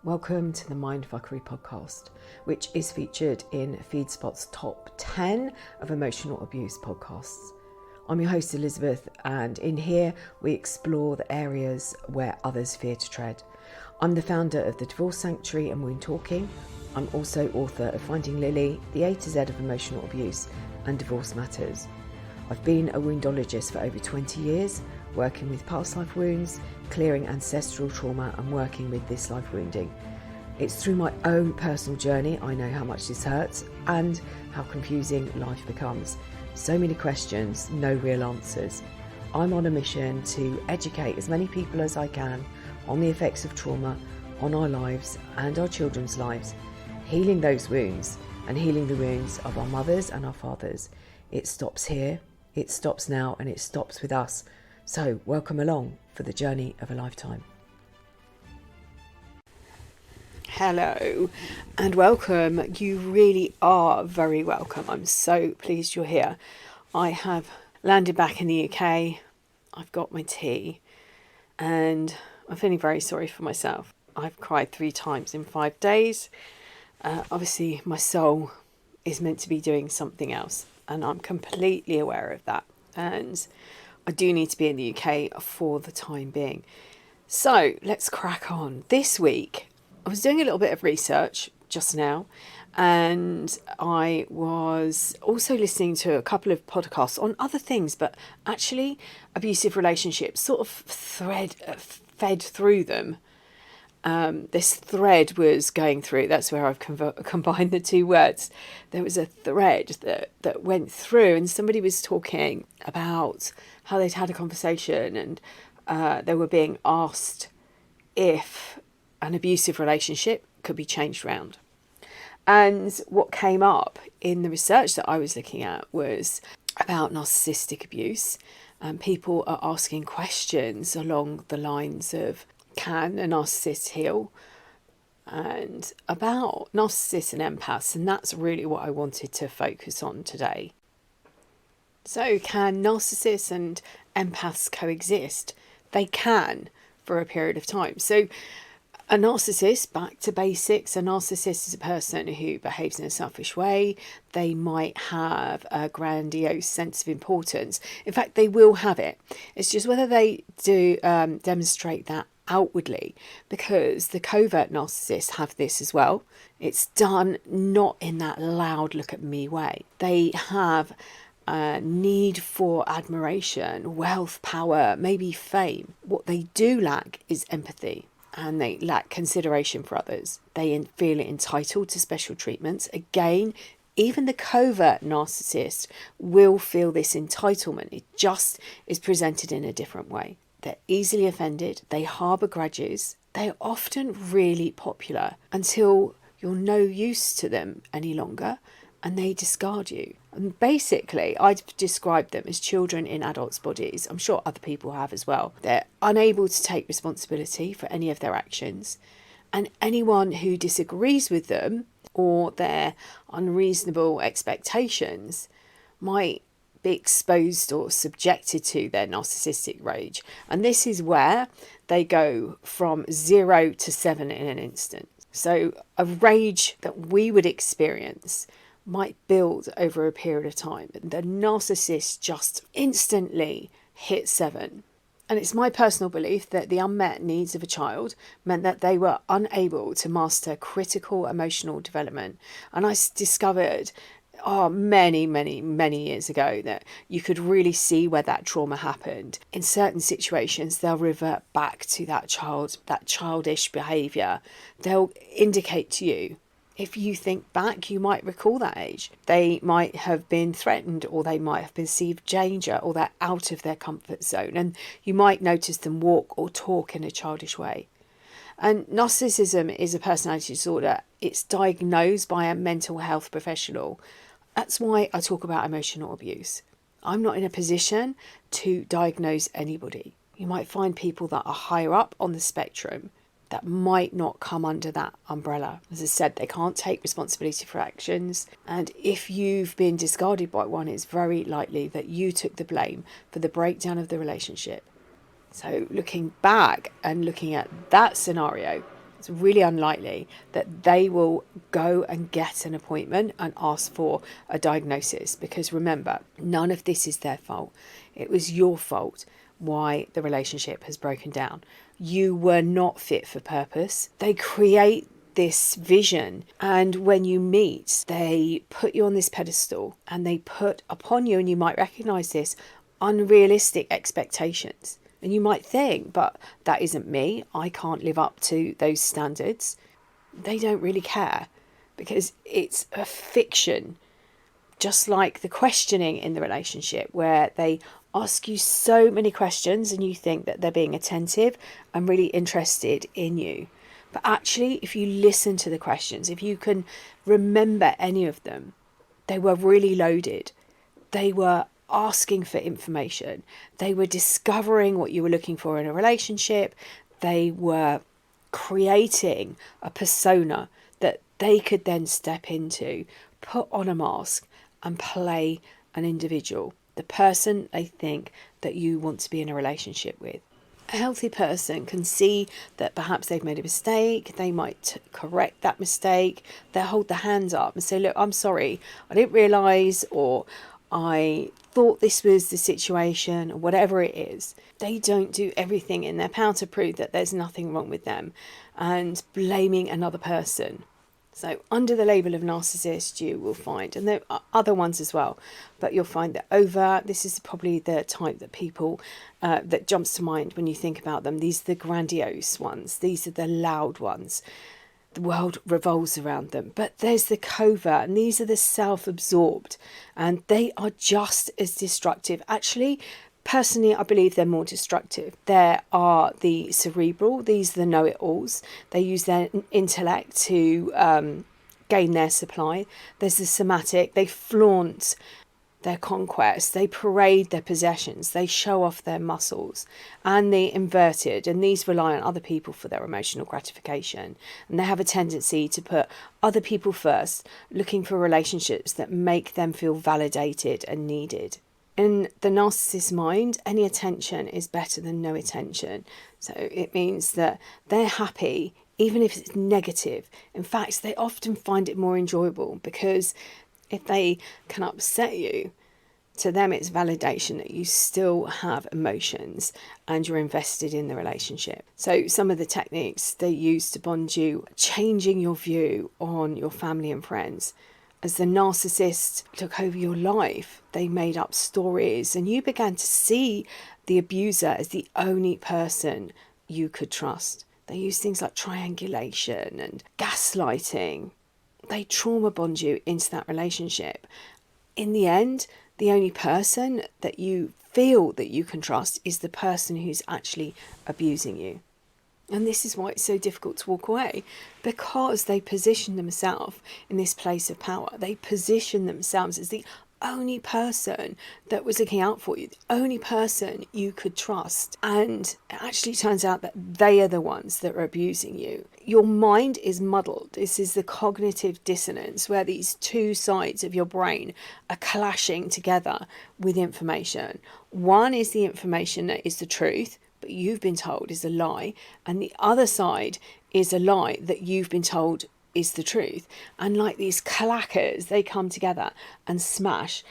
Welcome to the Mindfuckery podcast, which is featured in FeedSpot's top 10 of emotional abuse podcasts. I'm your host Elizabeth, and in here we explore the areas where others fear to tread. I'm the founder of the Divorce Sanctuary and Wound Talking. I'm also author of Finding Lily, the A to Z of emotional abuse and divorce matters. I've been a woundologist for over 20 years, working with past life wounds, clearing ancestral trauma and working with this life wounding. It's through my own personal journey I know how much this hurts and how confusing life becomes. So many questions, no real answers. I'm on a mission to educate as many people as I can on the effects of trauma on our lives and our children's lives, healing those wounds and healing the wounds of our mothers and our fathers. It stops here, it stops now, and it stops with us. So welcome along for the journey of a lifetime. Hello and welcome. You really are very welcome. I'm so pleased you're here. I have landed back in the UK. I've got my tea and I'm feeling very sorry for myself. I've cried 3 times in 5 days. Obviously my soul is meant to be doing something else and I'm completely aware of that. And I do need to be in the UK for the time being. So let's crack on. This week, I was doing a little bit of research just now, and I was also listening to a couple of podcasts on other things, but actually abusive relationships sort of fed through them. This thread was going through, that's where I've combined the two words. There was a thread that went through and somebody was talking about how they'd had a conversation and they were being asked if an abusive relationship could be changed around. And what came up in the research that I was looking at was about narcissistic abuse. People are asking questions along the lines of, can a narcissist heal? And about narcissists and empaths, and that's really what I wanted to focus on today. So can narcissists and empaths coexist? They can for a period of time. So a narcissist, back to basics, a narcissist is a person who behaves in a selfish way. They might have a grandiose sense of importance. In fact, they will have it. It's just whether they do demonstrate that outwardly, because the covert narcissists have this as well. It's done not in that loud look at me way. They have a need for admiration, wealth, power, maybe fame. What they do lack is empathy, and they lack consideration for others. They feel entitled to special treatments. Again, even the covert narcissist will feel this entitlement. It just is presented in a different way. They're easily offended. They harbour grudges. They're often really popular until you're no use to them any longer and they discard you. And basically, I'd describe them as children in adults' bodies. I'm sure other people have as well. They're unable to take responsibility for any of their actions. And anyone who disagrees with them or their unreasonable expectations might be exposed or subjected to their narcissistic rage. And this is where they go from 0 to 7 in an instant. So a rage that we would experience might build over a period of time. And the narcissist just instantly hit 7. And it's my personal belief that the unmet needs of a child meant that they were unable to master critical emotional development. And I discovered many years ago that you could really see where that trauma happened. In certain situations, they'll revert back to that childish behaviour. They'll indicate to you. If you think back, you might recall that age. They might have been threatened, or they might have perceived danger, or they're out of their comfort zone. And you might notice them walk or talk in a childish way. And narcissism is a personality disorder. It's diagnosed by a mental health professional. That's why I talk about emotional abuse. I'm not in a position to diagnose anybody. You might find people that are higher up on the spectrum that might not come under that umbrella. As I said, they can't take responsibility for actions. And if you've been discarded by one, it's very likely that you took the blame for the breakdown of the relationship. So looking back and looking at that scenario, It's really unlikely that they will go and get an appointment and ask for a diagnosis, because remember, none of this is their fault. It was your fault why the relationship has broken down. You were not fit for purpose. They create this vision, and when you meet, they put you on this pedestal and they put upon you, and you might recognize this, unrealistic expectations. And you might think, but that isn't me, I can't live up to those standards. They don't really care, because it's a fiction. Just like the questioning in the relationship, where they ask you so many questions and you think that they're being attentive and really interested in you. But actually, if you listen to the questions, if you can remember any of them, they were really loaded. They were asking for information. They were discovering what you were looking for in a relationship. They were creating a persona that they could then step into, put on a mask and play an individual, the person they think that you want to be in a relationship with. A healthy person can see that perhaps they've made a mistake. They might correct that mistake. They'll hold their hands up and say, look, I'm sorry, I didn't realise, or I thought this was the situation, or whatever it is. They don't do everything in their power to prove that there's nothing wrong with them and blaming another person. So under the label of narcissist, you will find, and there are other ones as well, but you'll find that this is probably the type that people, that jumps to mind when you think about them. These are the grandiose ones. These are the loud ones. The world revolves around them. But there's the covert, and these are the self-absorbed, and they are just as destructive. Actually, personally, I believe they're more destructive. There are the cerebral, these are the know-it-alls. They use their intellect to gain their supply. There's the somatic, they flaunt their conquests, they parade their possessions, they show off their muscles. And the inverted, and these rely on other people for their emotional gratification. And they have a tendency to put other people first, looking for relationships that make them feel validated and needed. In the narcissist's mind, any attention is better than no attention. So it means that they're happy even if it's negative. In fact, they often find it more enjoyable, because if they can upset you, to them it's validation that you still have emotions and you're invested in the relationship. So some of the techniques they use to bond you, changing your view on your family and friends. As the narcissist took over your life, they made up stories, and you began to see the abuser as the only person you could trust. They use things like triangulation and gaslighting. They trauma bond you into that relationship. In the end, the only person that you feel that you can trust is the person who's actually abusing you. And this is why it's so difficult to walk away, because they position themselves in this place of power. They position themselves as the only person that was looking out for you, the only person you could trust. And it actually turns out that they are the ones that are abusing you. Your mind is muddled. This is the cognitive dissonance, where these two sides of your brain are clashing together with information. One is the information that is the truth, but you've been told is a lie, and the other side is a lie that you've been told is the truth. And like these clackers, they come together and smash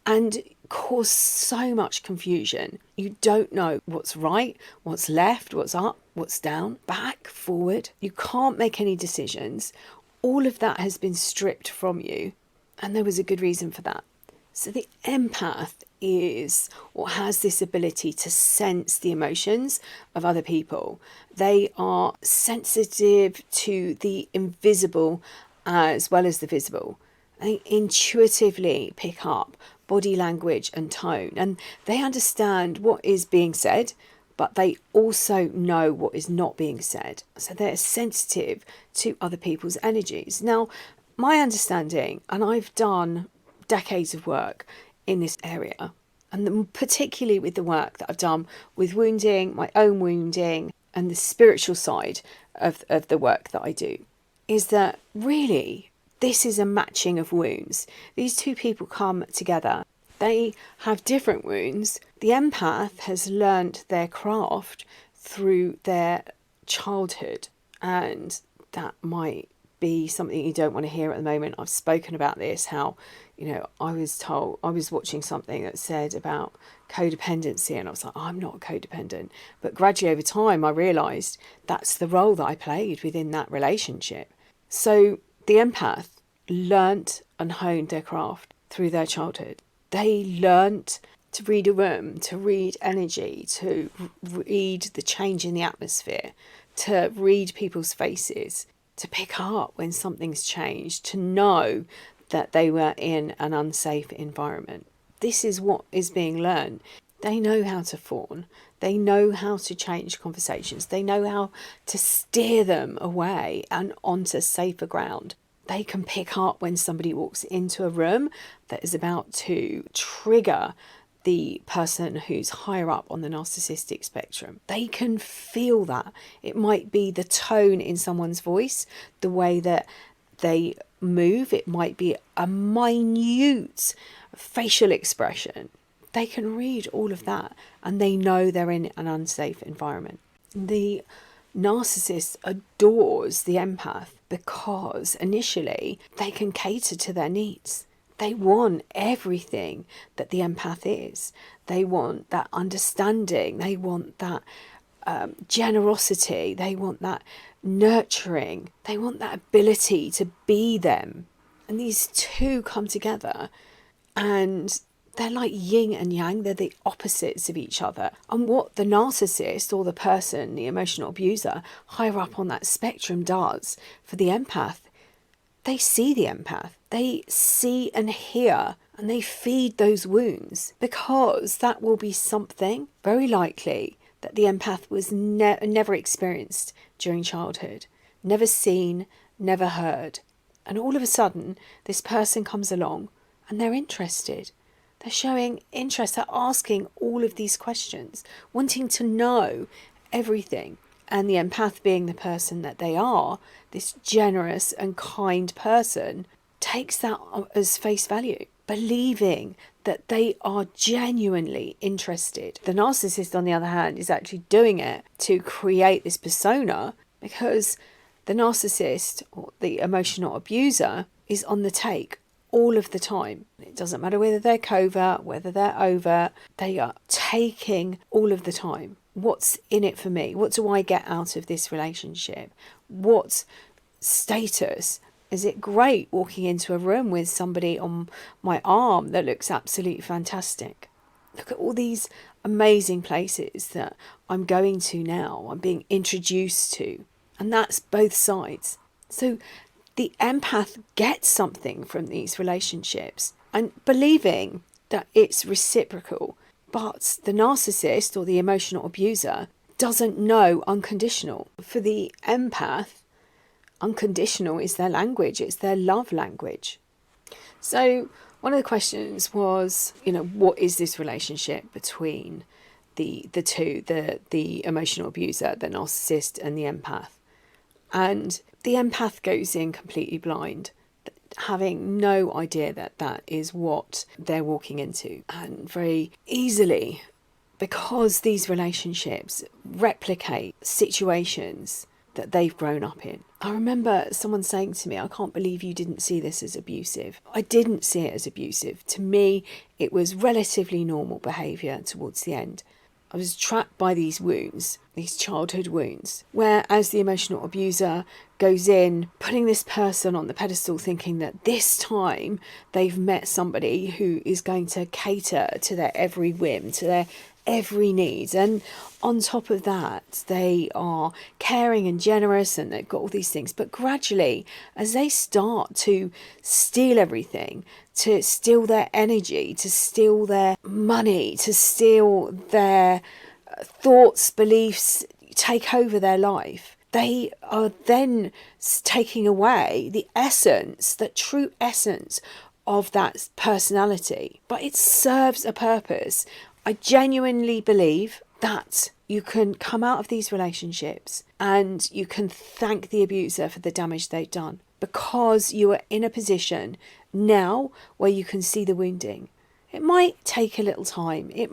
and cause so much confusion. You don't know what's right, what's left, what's up, what's down, back, forward. You can't make any decisions. All of that has been stripped from you, and there was a good reason for that. So the empath is, or has this ability to sense the emotions of other people. They are sensitive to the invisible as well as the visible. They intuitively pick up body language and tone, and they understand what is being said, but they also know what is not being said. So they're sensitive to other people's energies. Now, my understanding, and I've done decades of work in this area, and particularly with the work that I've done with wounding, my own wounding, and the spiritual side of the work that I do, is that really this is a matching of wounds. These two people come together. They have different wounds. The empath has learned their craft through their childhood And that might be something you don't want to hear at the moment. I've spoken about this, how, I was watching something that said about codependency, and I was like, I'm not codependent. But gradually over time, I realised that's the role that I played within that relationship. So the empath learnt and honed their craft through their childhood. They learnt to read a room, to read energy, to read the change in the atmosphere, to read people's faces, to pick up when something's changed, to know that they were in an unsafe environment. This is what is being learned. They know how to fawn. They know how to change conversations. They know how to steer them away and onto safer ground. They can pick up when somebody walks into a room that is about to trigger the person who's higher up on the narcissistic spectrum. They can feel that. It might be the tone in someone's voice, the way that they move. It might be a minute facial expression. They can read all of that, and they know they're in an unsafe environment. The narcissist adores the empath because initially they can cater to their needs. They want everything that the empath is. They want that understanding. They want that generosity. They want that nurturing. They want that ability to be them. And these two come together, and they're like yin and yang. They're the opposites of each other. And what the narcissist, or the person, the emotional abuser, higher up on that spectrum does for the empath, they see the empath. They see and hear, and they feed those wounds, because that will be something very likely that the empath was never experienced during childhood, never seen, never heard. And all of a sudden, this person comes along and they're interested. They're showing interest. They're asking all of these questions, wanting to know everything. And the empath, being the person that they are, this generous and kind person, takes that as face value, believing that they are genuinely interested. The narcissist, on the other hand, is actually doing it to create this persona, because the narcissist, or the emotional abuser, is on the take all of the time. It doesn't matter whether they're covert, whether they're overt, they are taking all of the time. What's in it for me? What do I get out of this relationship? What status? Is it great walking into a room with somebody on my arm that looks absolutely fantastic? Look at all these amazing places that I'm going to now, I'm being introduced to. And that's both sides. So the empath gets something from these relationships, and believing that it's reciprocal. But the narcissist, or the emotional abuser, doesn't know unconditional. For the empath, unconditional is their language. It's their love language. So one of the questions was, what is this relationship between the two, the emotional abuser, the narcissist, and the empath? And the empath goes in completely blind, having no idea that that is what they're walking into. And very easily, because these relationships replicate situations that they've grown up in. I remember someone saying to me, I can't believe you didn't see this as abusive. I didn't see it as abusive. To me, it was relatively normal behaviour towards the end. I was trapped by these wounds, these childhood wounds, where as the emotional abuser goes in, putting this person on the pedestal, thinking that this time they've met somebody who is going to cater to their every whim, to their every need. And on top of that, they are caring and generous, and they've got all these things. But gradually, as they start to steal everything, to steal their energy, to steal their money, to steal their thoughts, beliefs, take over their life, they are then taking away the essence, the true essence of that personality. But it serves a purpose. I genuinely believe that you can come out of these relationships and you can thank the abuser for the damage they've done, because you are in a position now where you can see the wounding. It might take a little time. You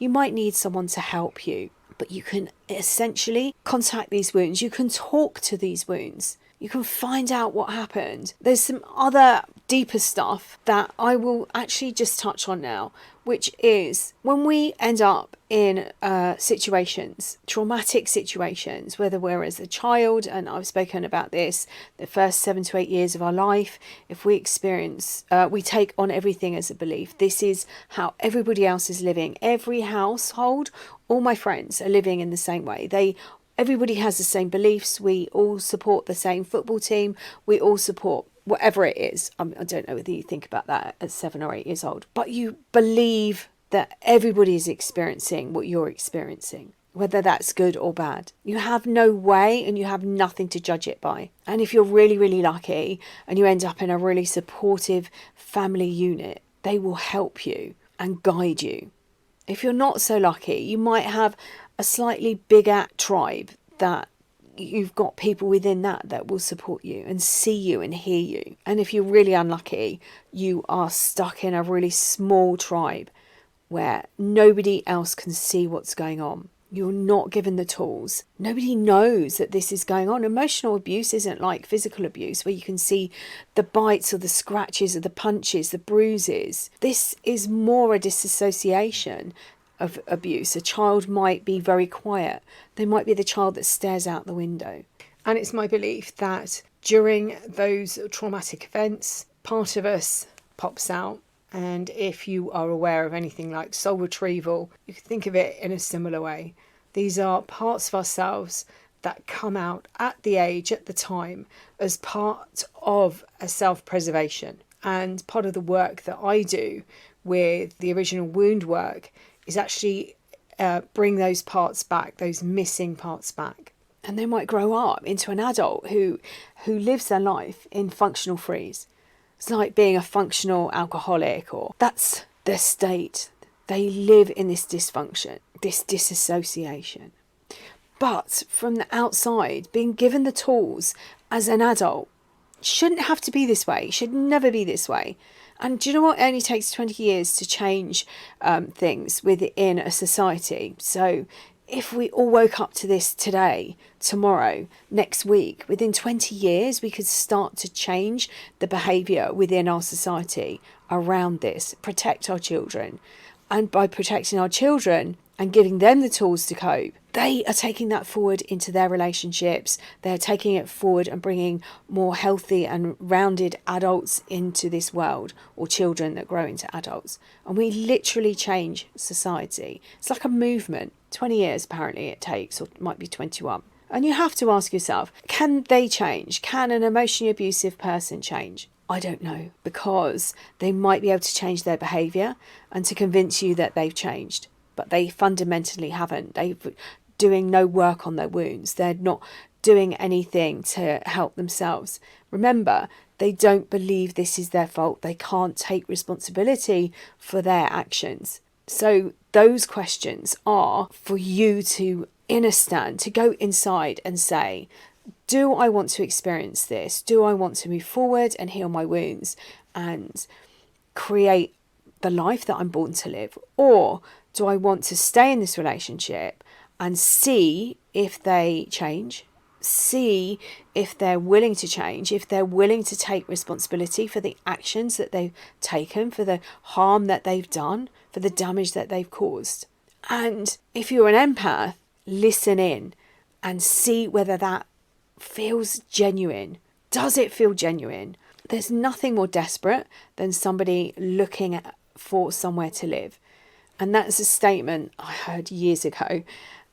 might need someone to help you. but you can essentially contact these wounds. You can talk to these wounds. You can find out what happened. There's some other deeper stuff that I will actually just touch on now, which is when we end up in situations, traumatic situations, whether we're as a child, and I've spoken about this, the first 7 to 8 years of our life, if we experience, we take on everything as a belief. This is how everybody else is living. Every household, all my friends are living in the same way. Everybody has the same beliefs. We all support the same football team. We all support whatever it is. I don't know whether you think about that at 7 or 8 years old, but you believe that everybody is experiencing what you're experiencing, whether that's good or bad. You have no way and you have nothing to judge it by. And if you're really, really lucky and you end up in a really supportive family unit, they will help you and guide you. If you're not so lucky, you might have a slightly bigger tribe that you've got people within that will support you and see you and hear you. And if you're really unlucky, you are stuck in a really small tribe where nobody else can see what's going on. You're not given the tools. Nobody knows that this is going on. Emotional abuse isn't like physical abuse where you can see the bites or the scratches or the punches, the bruises. This is more a disassociation of abuse. A child might be very quiet. They might be the child that stares out the window. And it's my belief that during those traumatic events, part of us pops out. And if you are aware of anything like soul retrieval, you can think of it in a similar way. These are parts of ourselves that come out at the time, as part of a self-preservation. And part of the work that I do with the original wound work is actually bring those parts back, those missing parts back. And they might grow up into an adult who lives their life in functional freeze. It's like being a functional alcoholic, or that's their state. They live in this dysfunction, this disassociation. But from the outside, being given the tools as an adult shouldn't have to be this way, should never be this way. And do you know what? It only takes 20 years to change things within a society. So if we all woke up to this today, tomorrow, next week, within 20 years, we could start to change the behaviour within our society around this, protect our children. And by protecting our children and giving them the tools to cope, they are taking that forward into their relationships. They're taking it forward and bringing more healthy and rounded adults into this world, or children that grow into adults. And we literally change society. It's like a movement. 20 years apparently it takes, or it might be 21. And you have to ask yourself, can they change? Can an emotionally abusive person change? I don't know, because they might be able to change their behaviour and to convince you that they've changed. But they fundamentally haven't. They're doing no work on their wounds. They're not doing anything to help themselves. Remember, they don't believe this is their fault. They can't take responsibility for their actions. So those questions are for you to understand, to go inside and say, do I want to experience this? Do I want to move forward and heal my wounds and create the life that I'm born to live? Or do I want to stay in this relationship and see if they change, see if they're willing to change, if they're willing to take responsibility for the actions that they've taken, for the harm that they've done, for the damage that they've caused? And if you're an empath, listen in and see whether that feels genuine. Does it feel genuine? There's nothing more desperate than somebody looking for somewhere to live. And that's a statement I heard years ago.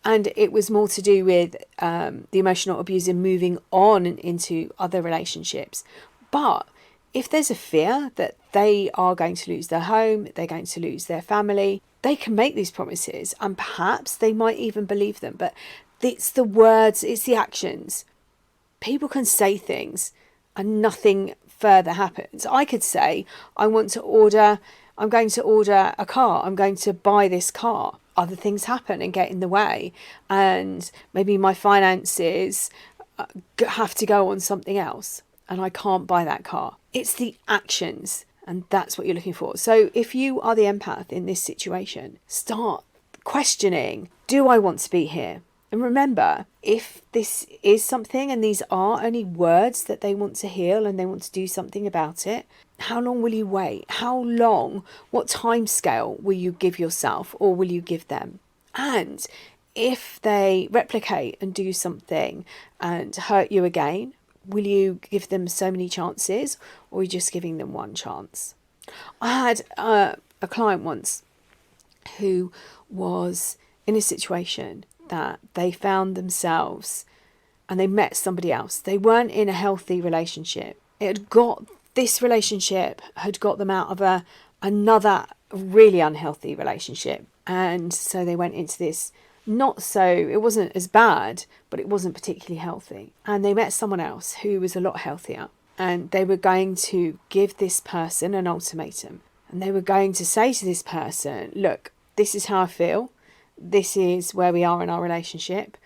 And it was more to do with the emotional abuser moving on into other relationships. But if there's a fear that they are going to lose their home, they're going to lose their family, they can make these promises and perhaps they might even believe them. But it's the words, it's the actions. People can say things and nothing further happens. I could say, I'm going to order a car. I'm going to buy this car. Other things happen and get in the way. And maybe my finances have to go on something else and I can't buy that car. It's the actions, and that's what you're looking for. So if you are the empath in this situation, start questioning, do I want to be here? And remember, if this is something and these are only words that they want to heal and they want to do something about it, how long will you wait? How long, what time scale will you give yourself or will you give them? And if they replicate and do something and hurt you again, will you give them so many chances, or are you just giving them one chance? I had a client once who was in a situation that they found themselves and they met somebody else. They weren't in a healthy relationship. This relationship had got them out of another really unhealthy relationship. And so they went into this, it wasn't as bad, but it wasn't particularly healthy. And they met someone else who was a lot healthier. And they were going to give this person an ultimatum. And they were going to say to this person, look, this is how I feel. This is where we are in our relationship.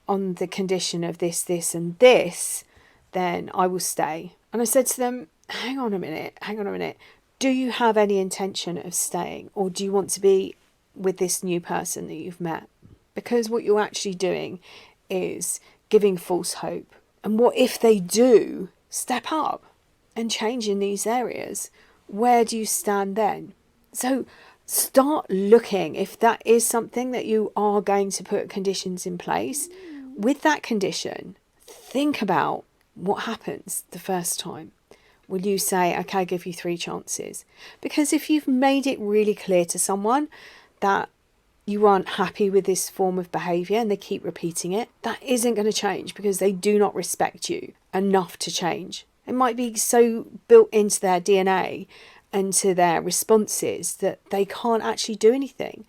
On the condition of this, this, and this, then I will stay. And I said to them, hang on a minute. Do you have any intention of staying? Or do you want to be with this new person that you've met? Because what you're actually doing is giving false hope. And what if they do step up and change in these areas? Where do you stand then? So start looking, if that is something that you are going to put conditions in place, with that condition, think about what happens the first time. Will you say, okay, I'll give you 3 chances? Because if you've made it really clear to someone that you aren't happy with this form of behaviour and they keep repeating it, that isn't going to change because they do not respect you enough to change. It might be so built into their DNA and to their responses that they can't actually do anything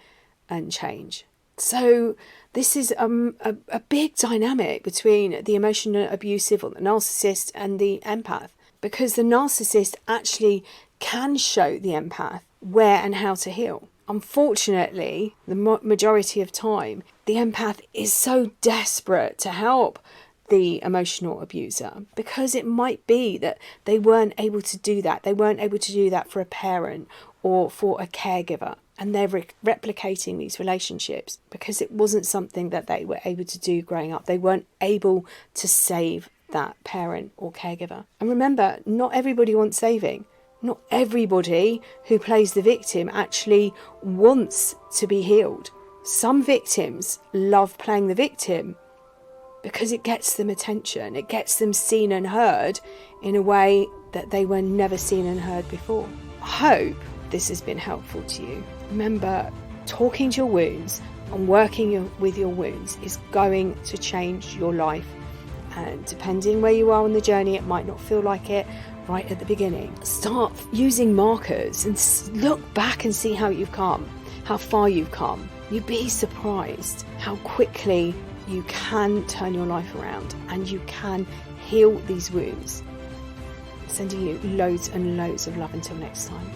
and change. So this is a big dynamic between the emotional abusive or the narcissist and the empath, because the narcissist actually can show the empath where and how to heal. Unfortunately, the majority of time, the empath is so desperate to help the emotional abuser because it might be that they weren't able to do that. They weren't able to do that for a parent or for a caregiver. And they're replicating these relationships because it wasn't something that they were able to do growing up. They weren't able to save that parent or caregiver. And remember, not everybody wants saving. Not everybody who plays the victim actually wants to be healed. Some victims love playing the victim because it gets them attention. It gets them seen and heard in a way that they were never seen and heard before. I hope this has been helpful to you. Remember, talking to your wounds and working with your wounds is going to change your life. And depending where you are on the journey, it might not feel like it right at the beginning. Start using markers and look back and see how you've come, how far you've come. You'd be surprised how quickly you can turn your life around and you can heal these wounds. Sending you loads and loads of love until next time.